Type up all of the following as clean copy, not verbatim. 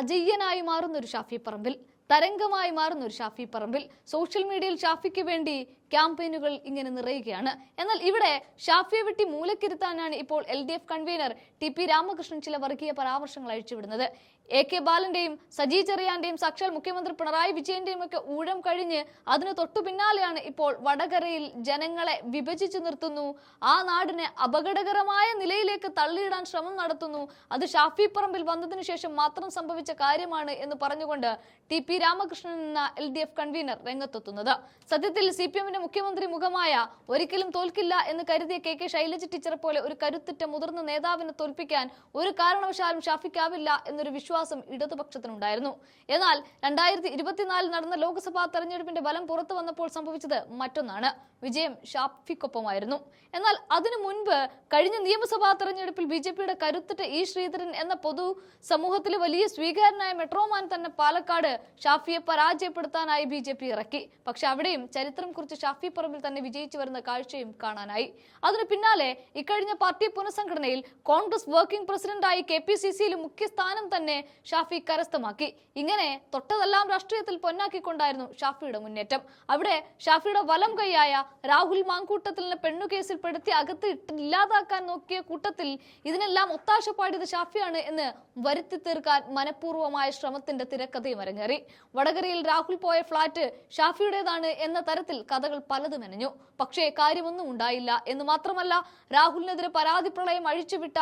അജയ്യനായി മാറുന്ന ഒരു ഷാഫി പറമ്പിൽ, തരംഗമായി മാറുന്ന ഒരു ഷാഫി പറമ്പിൽ. സോഷ്യൽ മീഡിയയിൽ ഷാഫിക്ക് വേണ്ടി ക്യാമ്പയിനുകൾ ഇങ്ങനെ നിറയുകയാണ്. എന്നാൽ ഇവിടെ ഷാഫിയെ വെട്ടി മൂലക്കിരുത്താനാണ് ഇപ്പോൾ LDF കൺവീനർ TP രാമകൃഷ്ണൻ ചില വർഗീയ പരാമർശങ്ങൾ അഴിച്ചുവിടുന്നത്. AK ബാലന്റെയും സജി ചെറിയാന്റെയും സാക്ഷാൽ മുഖ്യമന്ത്രി പിണറായി വിജയന്റെയും ഒക്കെ ഊഴം കഴിഞ്ഞ് അതിന് തൊട്ടു പിന്നാലെയാണ് ഇപ്പോൾ വടകരയിൽ ജനങ്ങളെ വിഭജിച്ചു നിർത്തുന്നു, ആ നാടിനെ അപകടകരമായ നിലയിലേക്ക് തള്ളിയിടാൻ ശ്രമം നടത്തുന്നു, അത് ഷാഫി പറമ്പിൽ വന്നതിനു ശേഷം മാത്രം സംഭവിച്ച കാര്യമാണ് എന്ന് പറഞ്ഞുകൊണ്ട് TP രാമകൃഷ്ണൻ എന്ന LDF കൺവീനർ രംഗത്തെത്തുന്നത്. സത്യത്തിൽ CPMന്റെ മുഖ്യമന്ത്രി മുഖമായ ഒരിക്കലും തോൽക്കില്ല എന്ന് കരുതിയ KK ശൈലജ ടീച്ചറെ പോലെ ഒരു കരുത്തുറ്റ മുതിർന്ന നേതാവിനെ തോൽപ്പിക്കാൻ ഒരു കാരണവശാലും ഷാഫിക്കാവില്ല എന്നൊരു വിശ്വാസം ഇടതുപക്ഷത്തിനുണ്ടായിരുന്നു. എന്നാൽ 2024 നടന്ന ലോക്സഭാ തെരഞ്ഞെടുപ്പിന്റെ ഫലം പുറത്തു വന്നപ്പോൾ സംഭവിച്ചത് മറ്റൊന്നാണ്. വിജയം ഷാഫിക്കൊപ്പമായിരുന്നു. എന്നാൽ അതിനു മുൻപ് കഴിഞ്ഞ നിയമസഭാ തെരഞ്ഞെടുപ്പിൽ BJPയുടെ കരുത്തുറ്റ E ശ്രീധരൻ എന്ന പൊതു സമൂഹത്തിലെ വലിയ സ്വീകാരനായ മെട്രോമാൻ തന്നെ പാലക്കാട് ഷാഫിയെ പരാജയപ്പെടുത്താനായി BJP ഇറക്കി. പക്ഷെ അവിടെയും ചരിത്രം കുറിച്ച് ഷാഫി പറമ്പിൽ തന്നെ വിജയിച്ചു വരുന്ന കാഴ്ചയും കാണാനായി. അതിനു പിന്നാലെ ഇക്കഴിഞ്ഞ പാർട്ടി പുനഃസംഘടനയിൽ കോൺഗ്രസ് വർക്കിംഗ് പ്രസിഡന്റായി KPCCയിലും മുഖ്യ സ്ഥാനം തന്നെ ഷാഫി കരസ്ഥമാക്കി. ഇങ്ങനെ തൊട്ടതെല്ലാം രാഷ്ട്രീയത്തിൽ പൊന്നാക്കിക്കൊണ്ടായിരുന്നു ഷാഫിയുടെ മുന്നേറ്റം. അവിടെ ഷാഫിയുടെ വലം കൈയായ രാഹുൽ മാങ്കൂട്ടത്തിലിനെ പെണ്ണുകേസിൽ പെടുത്തി അകത്ത് ഇല്ലാതാക്കാൻ നോക്കിയ കൂട്ടത്തിൽ ഇതിനെല്ലാം ഒത്താശ പാടിയത് ഷാഫിയാണ് എന്ന് വരുത്തി തീർക്കാൻ മനഃപൂർവ്വമായ ശ്രമത്തിന്റെ തിരക്കഥയും അരങ്ങേറി. വടകരയിൽ രാഹുൽ പോയ ഫ്ളാറ്റ് ഷാഫിയുടേതാണ് എന്ന തരത്തിൽ കഥകൾ പലതും മെനഞ്ഞു. പക്ഷേ കാര്യമൊന്നും ഉണ്ടായില്ല എന്ന് മാത്രമല്ല, രാഹുലിനെതിരെ പരാതി പ്രളയം അഴിച്ചുവിട്ട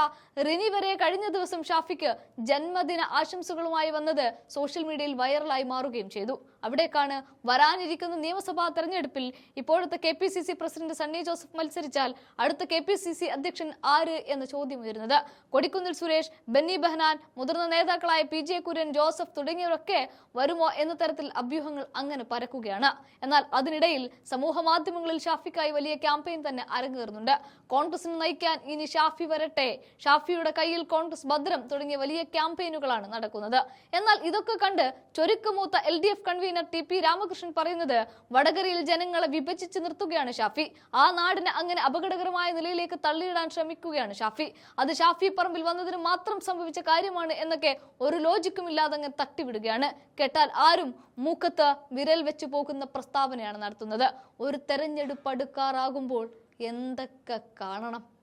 റിനി വരെ കഴിഞ്ഞ ദിവസം ഷാഫിക്ക് ജന്മദിന ആശംസകളുമായി വന്നത് സോഷ്യൽ മീഡിയയിൽ വൈറലായി മാറുകയും ചെയ്തു. അവിടേക്കാണ് വരാനിരിക്കുന്ന നിയമസഭാ തെരഞ്ഞെടുപ്പിൽ ഇപ്പോഴത്തെ KPCC പ്രസിഡന്റ് സണ്ണി ജോസഫ് മത്സരിച്ചാൽ അടുത്ത KPCC അധ്യക്ഷൻ ആര് എന്ന ചോദ്യം ഉയരുന്നത്. കൊടിക്കുന്നിൽ സുരേഷ്, ബെന്നി ബെഹനാൻ, മുതിർന്ന നേതാക്കളായ PJ കുര്യൻ, ജോസഫ് തുടങ്ങിയവരൊക്കെ വരുമോ എന്ന തരത്തിൽ അഭ്യൂഹങ്ങൾ അങ്ങനെ പരക്കുകയാണ്. എന്നാൽ അതിനിടയിൽ സമൂഹ മാധ്യമങ്ങളിൽ ഷാഫിക്കായി വലിയ ക്യാമ്പയിൻ തന്നെ അരങ്ങേറുന്നുണ്ട്. കോൺഗ്രസിനെ നയിക്കാൻ ഇനി ഷാഫി വരട്ടെ, ഷാഫിയുടെ കയ്യിൽ കോൺഗ്രസ് ഭദ്രം തുടങ്ങിയ വലിയ ക്യാമ്പയിനുകളാണ് നടക്കുന്നത്. എന്നാൽ ഇതൊക്കെ കണ്ട് ചൊരുക്കുമൂത്ത LDF കൺവീനർ TP രാമകൃഷ്ണൻ പറയുന്നത് വടകരയിൽ ജനങ്ങളെ വിഭജിച്ച് നിർത്തുകയാണ് ഷാഫി, ആ നാടിനെ അങ്ങനെ അപകടകരമായ നിലയിലേക്ക് തള്ളിയിടാൻ ശ്രമിക്കുകയാണ് ഷാഫി, അത് ഷാഫി പറമ്പിൽ വന്നതിന് മാത്രം സംഭവിച്ച കാര്യമാണ് എന്നൊക്കെ ഒരു ലോജിക്കും ഇല്ലാതെ അങ്ങ് തട്ടിവിടുകയാണ്. കേട്ടാൽ ആരും മൂക്കത്ത് വിരൽ വെച്ചു പോകുന്ന പ്രസ്താവനയാണ് നടത്തുന്നത്. ഒരു തെരഞ്ഞെടുപ്പ് അടുക്കാറാകുമ്പോൾ എന്തൊക്കെ കാണണം.